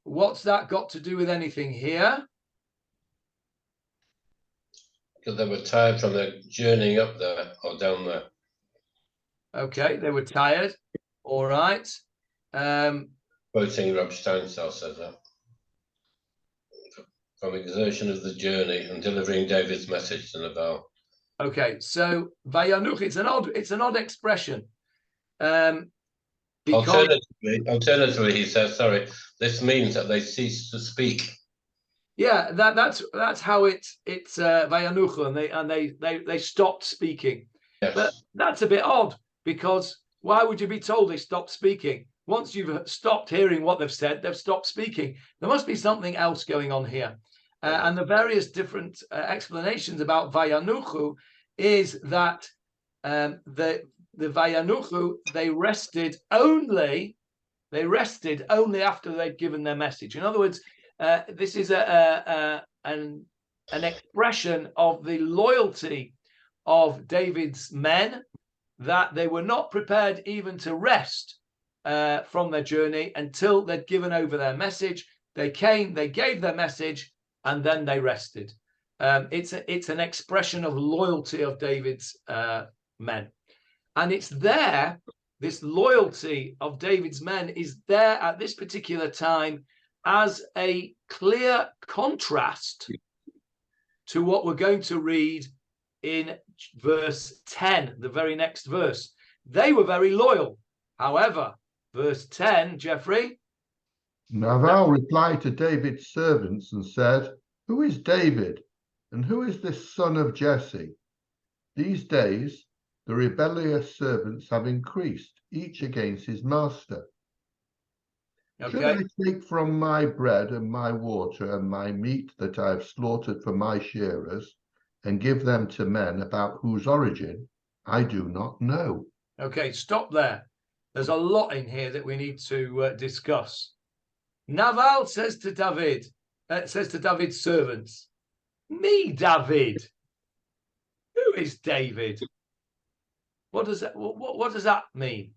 What's that got to do with anything here? Because they were tired from their journeying up there or down there. Okay, they were tired. All right. Quoting Rob Steinsaltz says that. From exertion of the journey and delivering David's message to Naval. Okay, so Vayanuch, it's an odd expression. Alternatively, he says, sorry, this means that they ceased to speak. Yeah, that's how it's Vayanuch, and they stopped speaking. Yes. But that's a bit odd, because why would you be told they stopped speaking? Once you've stopped hearing what they've said, they've stopped speaking. There must be something else going on here. And the various different explanations about Vayanuchu is that the Vayanuchu, they rested only after they'd given their message. In other words, this is an expression of the loyalty of David's men, that they were not prepared even to rest from their journey until they'd given over their message. They came, they gave their message, and then they rested. It's an expression of loyalty of David's men. And it's there, this loyalty of David's men is there at this particular time as a clear contrast to what we're going to read in verse 10, the very next verse. They were very loyal. However, verse 10, Jeffrey. Naval replied to David's servants and said, "Who is David, and who is this son of Jesse? These days the rebellious servants have increased, each against his master. Okay. Should I take from my bread and my water and my meat that I have slaughtered for my shearers, and give them to men about whose origin I do not know?" Okay, stop there. There's a lot in here that we need to discuss. Naval says to David's servants, "Me, David. Who is David?" What does that mean?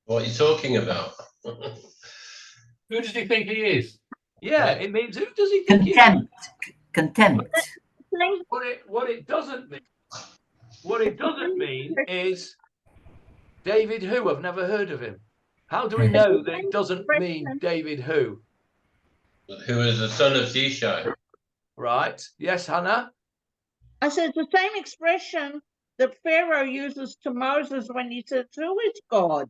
What are you talking about? Who does he think he is? Yeah, it means who does he think he is? Contempt. What it doesn't mean is David who? I've never heard of him. How do we know that it doesn't mean David who? Who is the son of Shishai. Right. Yes, Hannah? I said it's the same expression that Pharaoh uses to Moses when he says, "Who is God?"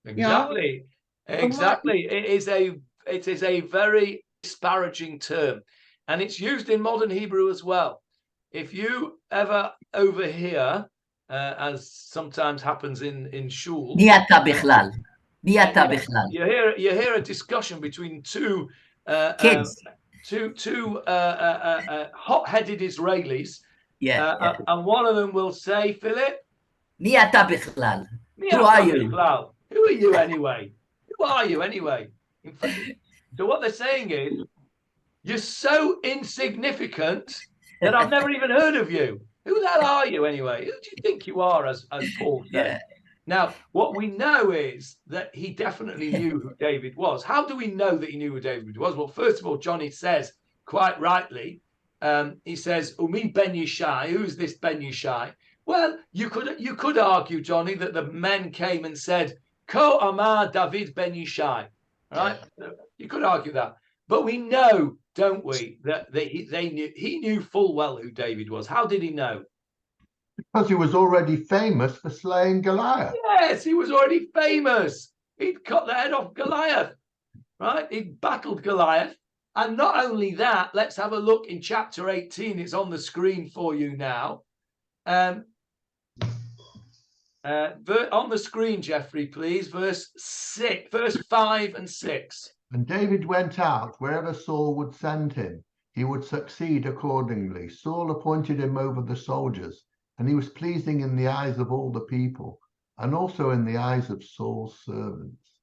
Exactly. You know? Exactly. It is a very disparaging term, and it's used in modern Hebrew as well. If you ever overhear, as sometimes happens in shul, you hear a discussion between two kids, two hot-headed Israelis, and one of them will say, "Philip, who are you? Who are you anyway? Who are you anyway?" In fact, so what they're saying is, You're so insignificant that I've never even heard of you. Who the hell are you anyway? Who do you think you are, as Paul said? Yeah. Now, what we know is that he definitely knew who David was. How do we know that he knew who David was? Well, first of all, Johnny says quite rightly, he says, Umi Ben Yishai, who's this Ben Yishai? Well, you could argue, Johnny, that the men came and said, Ko Amar David Ben Yishai, right? Yeah. You could argue that. But we know, don't we, that he knew full well who David was. How did he know? Because he was already famous for slaying Goliath. Yes, he was already famous. He'd cut the head off Goliath, right? He'd battled Goliath. And not only that, let's have a look in chapter 18. It's on the screen for you now. On the screen, Jeffrey, please, verse 5 and 6. And David went out wherever Saul would send him. He would succeed accordingly. Saul appointed him over the soldiers, and he was pleasing in the eyes of all the people, and also in the eyes of Saul's servants.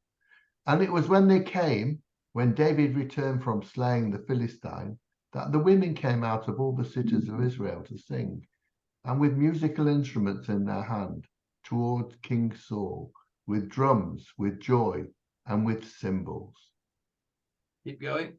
And it was when they came, when David returned from slaying the Philistine, that the women came out of all the cities of Israel to sing, and with musical instruments in their hand, towards King Saul, with drums, with joy, and with cymbals. Keep going.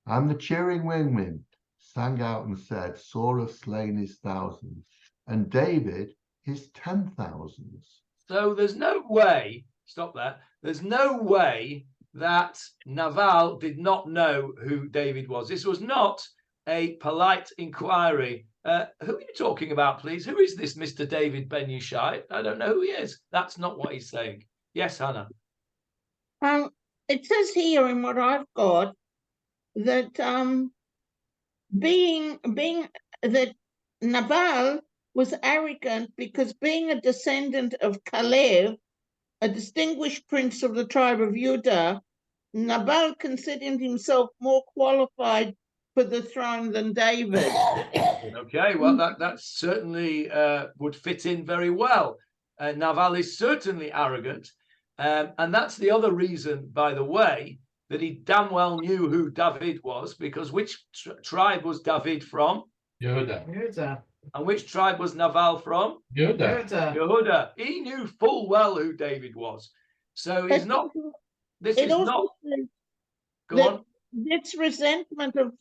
And the cheering women sang out and said, Saul has slain his thousands, and David his 10,000s. So there's no way, stop there, there's no way that Naval did not know who David was. This was not a polite inquiry. Who are you talking about, please? Who is this Mr. David Ben Yishai? I don't know who he is. That's not what he's saying. Yes, Hannah. It says here in what I've got that being that Naval was arrogant because being a descendant of Caleb, a distinguished prince of the tribe of Judah, Naval considered himself more qualified for the throne than David. Okay, well, that certainly would fit in very well. Naval is certainly arrogant. And that's the other reason, by the way, that he damn well knew who David was, because which tribe was David from? Yehuda. And which tribe was Naval from? Yehuda. He knew full well who David was. So he's not. This is not. Go on. This resentment of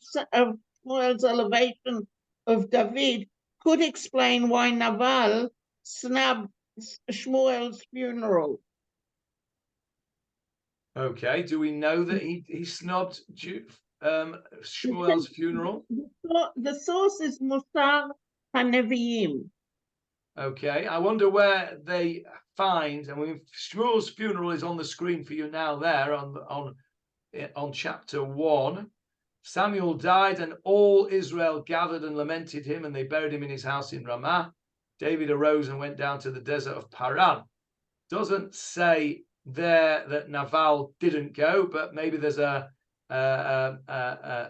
Shmuel's elevation of David could explain why Naval snubbed Shmuel's funeral. Okay, do we know that he snubbed Shmuel's funeral? The source is Musar HaNevi'im. Okay, I wonder where they find, and Shmuel's funeral is on the screen for you now there on chapter 1. Samuel died and all Israel gathered and lamented him, and they buried him in his house in Ramah. David arose and went down to the desert of Paran. Doesn't say there that Naval didn't go, but maybe there's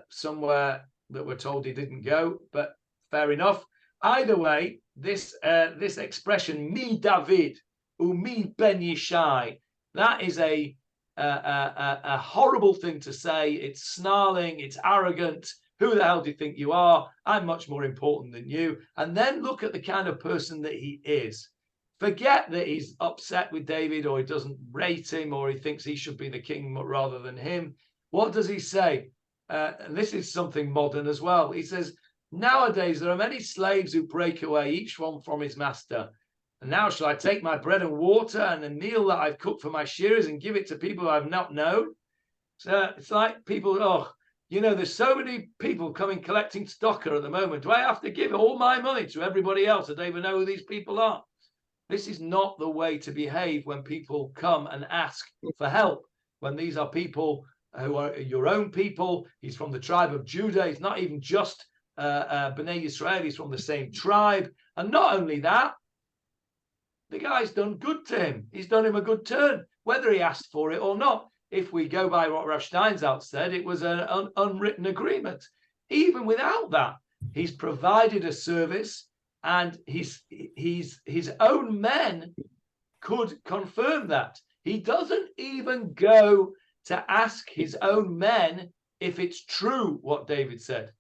somewhere that we're told he didn't go, but fair enough. Either way, this expression "mi David" or "mi Ben Yishai," that is a horrible thing to say. It's snarling, it's arrogant. Who the hell do you think you are? I'm much more important than you. And then look at the kind of person that he is. Forget that he's upset with David, or he doesn't rate him, or he thinks he should be the king rather than him. What does he say? And this is something modern as well. He says, nowadays there are many slaves who break away, each one from his master. And now shall I take my bread and water and the meal that I've cooked for my shearers and give it to people who I've not known? So it's like people, there's so many people coming collecting stocker at the moment. Do I have to give all my money to everybody else? I don't even know who these people are. This is not the way to behave when people come and ask for help. When these are people who are your own people. He's from the tribe of Judah. He's not even just Bnei Yisrael. He's from the same tribe. And not only that, the guy's done good to him. He's done him a good turn, whether he asked for it or not. If we go by what Rav Steinsaltz said, it was an unwritten agreement. Even without that, he's provided a service, and his own men could confirm that. He doesn't even go to ask his own men if it's true what David said.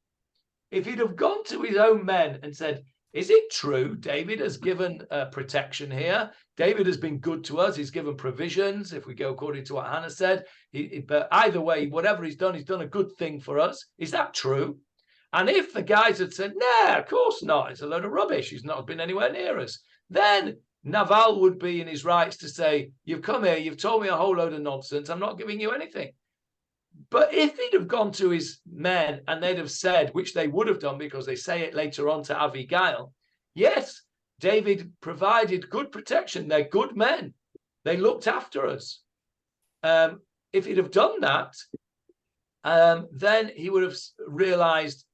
If he'd have gone to his own men and said, is it true David has given protection here? David has been good to us. He's given provisions, if we go according to what Hannah said. But either way, whatever he's done a good thing for us. Is that true? And if the guys had said, nah, of course not, it's a load of rubbish, he's not been anywhere near us, then Naval would be in his rights to say, you've come here, you've told me a whole load of nonsense, I'm not giving you anything. But if he'd have gone to his men and they'd have said, which they would have done because they say it later on to Abigail, yes, David provided good protection. They're good men. They looked after us. If he'd have done that, then he would have realized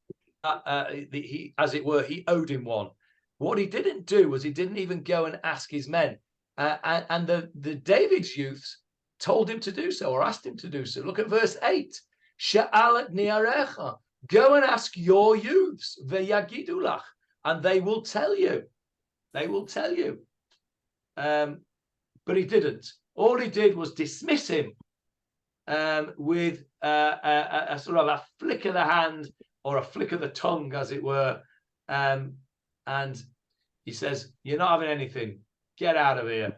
that, he, as it were, he owed him one. What he didn't do was he didn't even go and ask his men. And the David's youths told him to do so, or asked him to do so. Look at verse 8. Sha'alat niarecha. Go and ask your youths, ve'yagidulach, and they will tell you. They will tell you. But he didn't. All he did was dismiss him with a sort of a flick of the hand or a flick of the tongue, as it were. And he says, you're not having anything. Get out of here.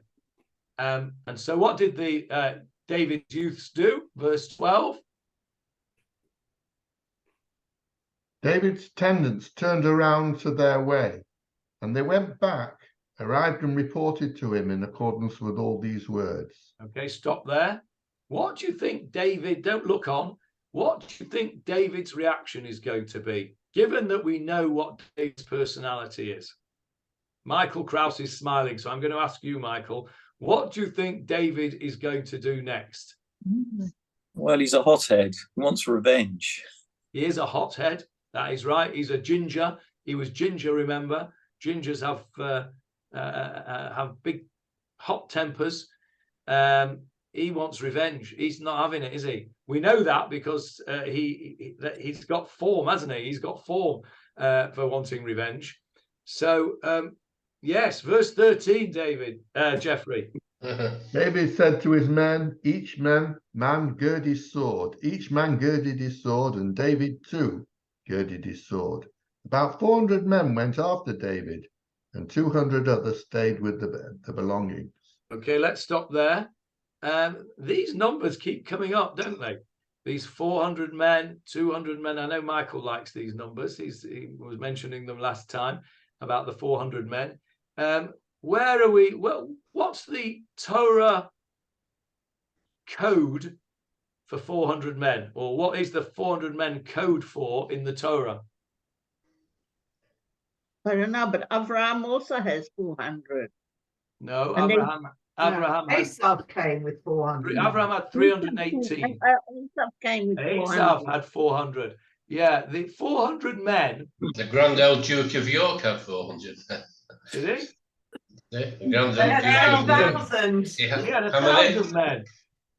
And so what did the David's youths do? Verse 12. David's tenants turned around to their way, and they went back, arrived and reported to him in accordance with all these words. Okay, stop there. What do you think David, don't look on, what do you think David's reaction is going to be, given that we know what David's personality is? Michael Krauss is smiling, so I'm going to ask you, Michael, what do you think David is going to do next? Well, he's a hothead. He wants revenge. He is a hothead. That is right. He's a ginger. He was ginger, remember. Gingers have big hot tempers. He wants revenge. He's not having it, is he? We know that because he's got form, hasn't he? He's got form for wanting revenge. So, yes, verse 13, Jeffrey. David said to his men, each man gird his sword. Each man girded his sword, and David too girded his sword. About 400 men went after David, and 200 others stayed with the belongings. Okay, let's stop there. These numbers keep coming up, don't they? These 400 men, 200 men. I know Michael likes these numbers. He was mentioning them last time about the 400 men. Where are we? Well, what's the Torah code for 400 men? Or what is the 400 men code for in the Torah? I don't know, but Abraham also has 400. No, And Abraham had, Esau came with 400. Abraham had 318. Esau came with 400. Esau had 400. Yeah, the 400 men. The Grand Old Duke of York had 400. Did he? The Grand They had Old Duke of York. 8,000. He had How many? 1,000 men.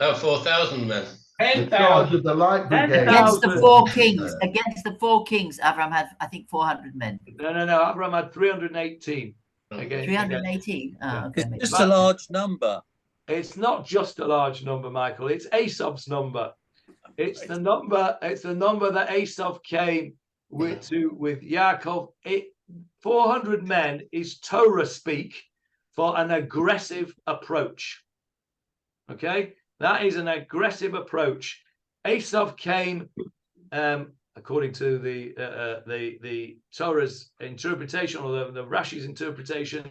Oh, 4,000 men. The charge of the light brigade. Against the four kings. Against the four kings, Abraham had, I think, 400 men. No. Abraham had 318. Again, 318? Oh, okay. It's just a large number. It's not just a large number, Michael. It's Esau's number. It's the number. It's the number that Esau came with Yaakov. 400 men is Torah speak for an aggressive approach. Okay, that is an aggressive approach. Esau came, according to the Torah's interpretation, or the Rashi's interpretation.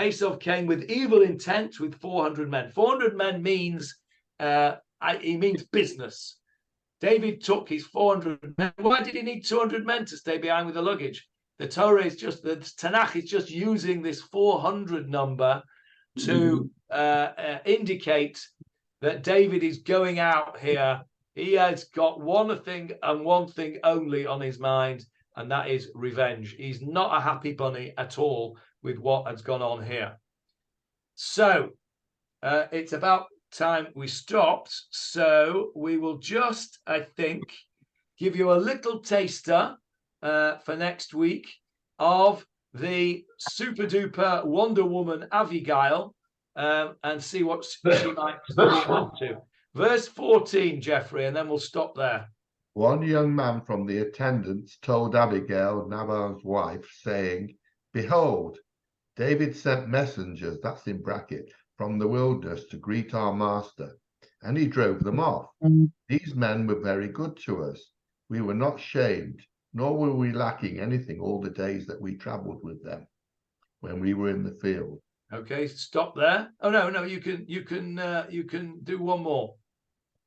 Esau came with evil intent with 400 men. 400 men means he means business. David took his 400 men. Why did he need 200 men to stay behind with the luggage? The Torah is just, the Tanakh is just using this 400 number to indicate that David is going out here. He has got one thing and one thing only on his mind, and that is revenge. He's not a happy bunny at all with what has gone on here. So it's about time we stopped. So we will just, I think, give you a little taster for next week of the super duper Wonder Woman Abigail, and see what she might be up to. Verse 14, Jeffrey, and then we'll stop there. One young man from the attendants told Abigail, Nabal's wife, saying, "Behold, David sent messengers," that's in bracket, "from the wilderness to greet our master, and he drove them off. These men were very good to us. We were not shamed, nor were we lacking anything all the days that we traveled with them when we were in the field." Okay, stop there. Oh no, you can do one more.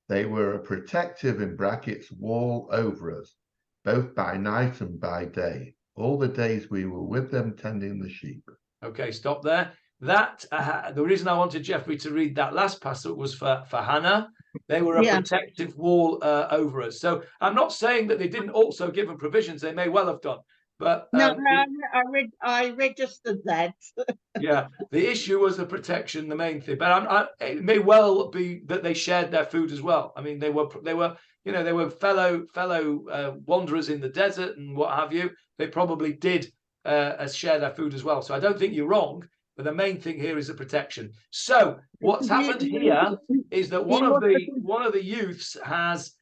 They were a protective, in brackets, wall over us, both by night and by day, all the days we were with them tending the sheep. Okay, stop there. That the reason I wanted Jeffrey to read that last passage was for Hannah. They were a protective wall over us. So I'm not saying that they didn't also give them provisions. They may well have done. But I registered that. Yeah, the issue was the protection, the main thing. But it may well be that they shared their food as well. I mean, they were fellow wanderers in the desert and what have you. They probably did share their food as well. So I don't think you're wrong. But the main thing here is the protection. So what's happened here is that one of the youths has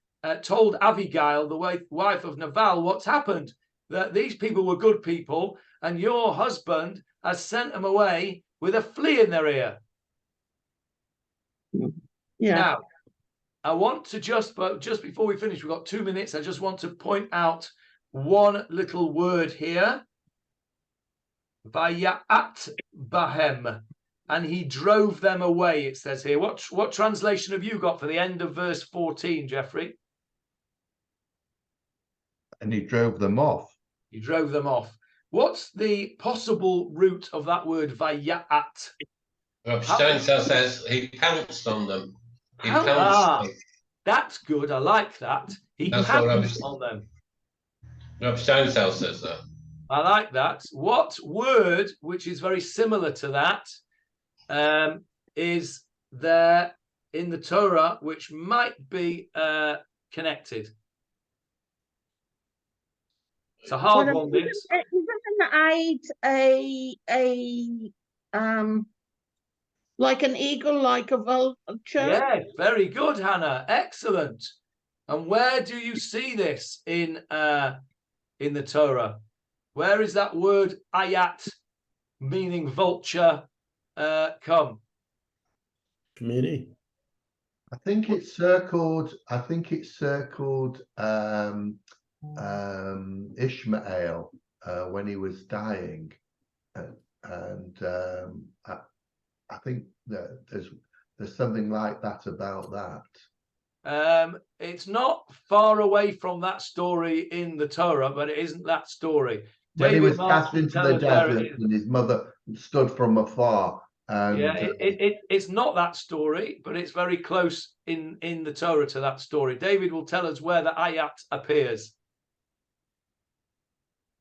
told Abigail, the wife of Naval, what's happened. That these people were good people, and your husband has sent them away with a flea in their ear. Yeah. Now, I want to just before we finish, we've got 2 minutes. I just want to point out one little word here. Vayat bahem, and he drove them away. It says here. What translation have you got for the end of verse 14, Jeffrey? And he drove them off. He drove them off. What's the possible root of that word vayat? Steinzel says he pounced on them. He pounced. That's good. I like that. He pounced on them. Rob Steinzel says that. I like that. What word, which is very similar to that, is there in the Torah, which might be connected? It's a hard one, this. Isn't like an eagle, like a vulture? Yes, very good, Hannah. Excellent. And where do you see this in the Torah? Where is that word ayat, meaning vulture, come? Committee. I think it's circled. Ishmael when he was dying, and I think that there's something like that about that. It's not far away from that story in the Torah, but it isn't that story. When he was cast into the desert and his mother stood from afar. And, yeah, it's not that story, but it's very close in the Torah to that story. David will tell us where the ayat appears.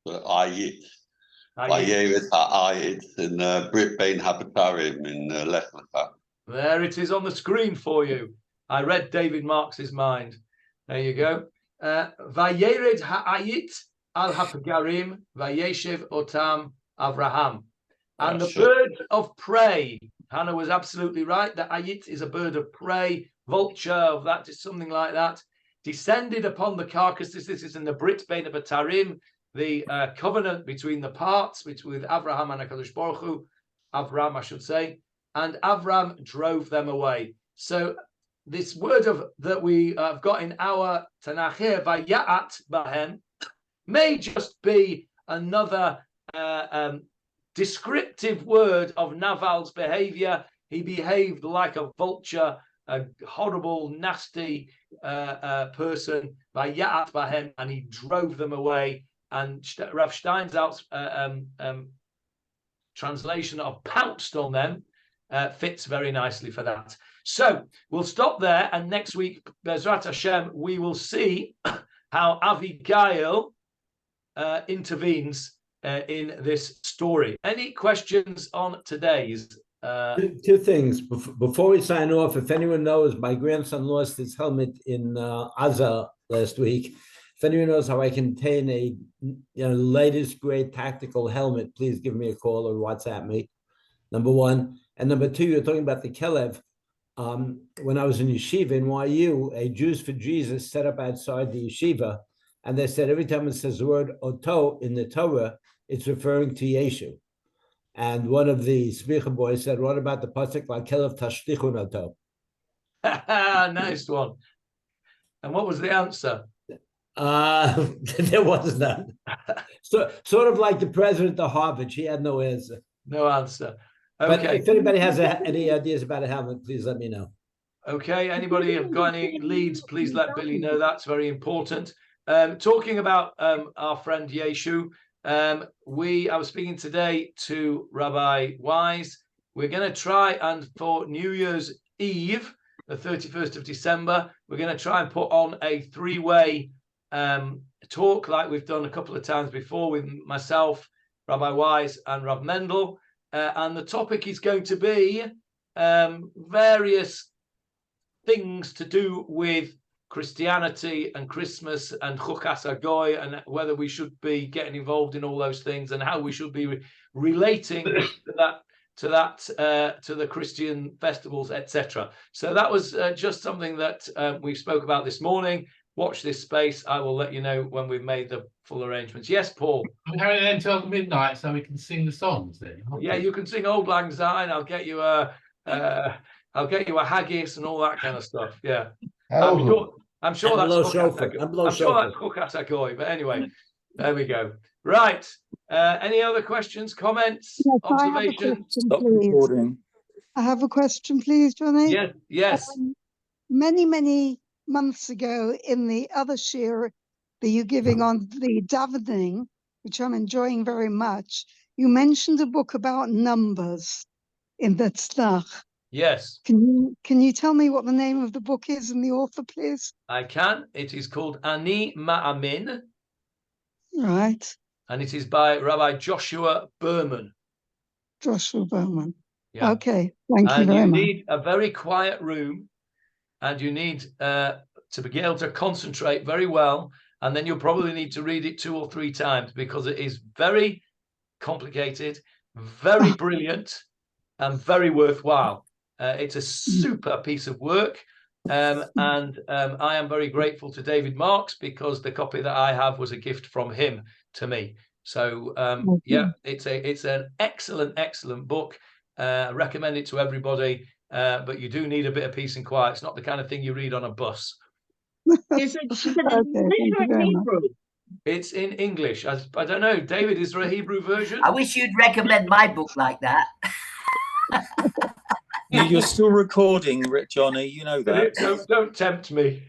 Ayit. Vayered ha'ayit in Brit Bein Habatarim in Lech Lecha. There it is on the screen for you. I read David Marks's mind. There you go. Vayered ha'ayit al hapagarim vayeshev otam Avraham. And the bird of prey. Hannah was absolutely right. The ayit is a bird of prey, vulture of that, is something like that. Descended upon the carcasses. This is in the Brit Bein Habatarim, the covenant between the parts, with Avraham and HaKadosh Baruch Hu, Avram, I should say, and Avram drove them away. So this word that we have got in our Tanakh here, Vayat Bahem, may just be another descriptive word of Naval's behavior. He behaved like a vulture, a horrible, nasty person, Vayat Bahem, and he drove them away. And Rav Steinsaltz's translation of pounced on them fits very nicely for that. So we'll stop there, and next week, Bezrat Hashem, we will see how Abigail intervenes in this story. Any questions on today's? Two things. Before we sign off, if anyone knows, my grandson lost his helmet in Gaza last week. If anyone knows how I can obtain a latest grade tactical helmet, please give me a call or WhatsApp me. Number one. And number two, you're talking about the Kelev. when I was in yeshiva in YU, a Jews for Jesus set up outside the yeshiva, and they said every time it says the word Oto in the Torah, it's referring to Yeshu. And one of the Smicha boys said, "What about the pasuk Lakelev Tashtichun Oto?" Nice one. And what was the answer? There was none. So, sort of like the president of Harvard, she had no answer. No answer. Okay. But if anybody has any ideas about a helmet, please let me know. Okay. Anybody have got any leads? Please let Billy know. That's very important. Talking about our friend Yeshu, I was speaking today to Rabbi Wise. We're going to try, and for New Year's Eve, the 31st of December, we're going to try and put on a three-way talk like we've done a couple of times before with myself, Rabbi Wise, and Rav Mendel. And the topic is going to be various things to do with Christianity and Christmas and Chukas Hagoy, and whether we should be getting involved in all those things and how we should be relating to the Christian festivals, etc. So that was just something that we spoke about this morning. Watch this space. I will let you know when we've made the full arrangements. Yes, Paul. I'm having it until midnight so we can sing the songs then. Yeah, you can sing Old Lang Syne. I'll get you a haggis and all that kind of stuff. Yeah. I'm sure that's Chukas Hagoy. But anyway, there we go. Right. Any other questions, comments, observations? I have a question, please, Johnny. Yes. Many months ago, in the other shir that you're giving on the davening, which I'm enjoying very much, you mentioned a book about numbers in the tzlach. Yes. Can you tell me what the name of the book is and the author, please? I can. It is called Ani Ma'amin. Right. And it is by Rabbi Joshua Berman. Joshua Berman. Yeah. Okay. Thank you very much. And you need a very quiet room, and you need to be able to concentrate very well. And then you'll probably need to read it 2 or 3 times because it is very complicated, very brilliant, and very worthwhile. It's a super piece of work. And I am very grateful to David Marks because the copy that I have was a gift from him to me. So yeah, it's an excellent book. I recommend it to everybody, but you do need a bit of peace and quiet. It's not the kind of thing you read on a bus. Is it English or Hebrew? It's in English. I don't know. David, is there a Hebrew version? I wish you'd recommend my book like that. You're still recording, Johnny. You know that. Don't tempt me.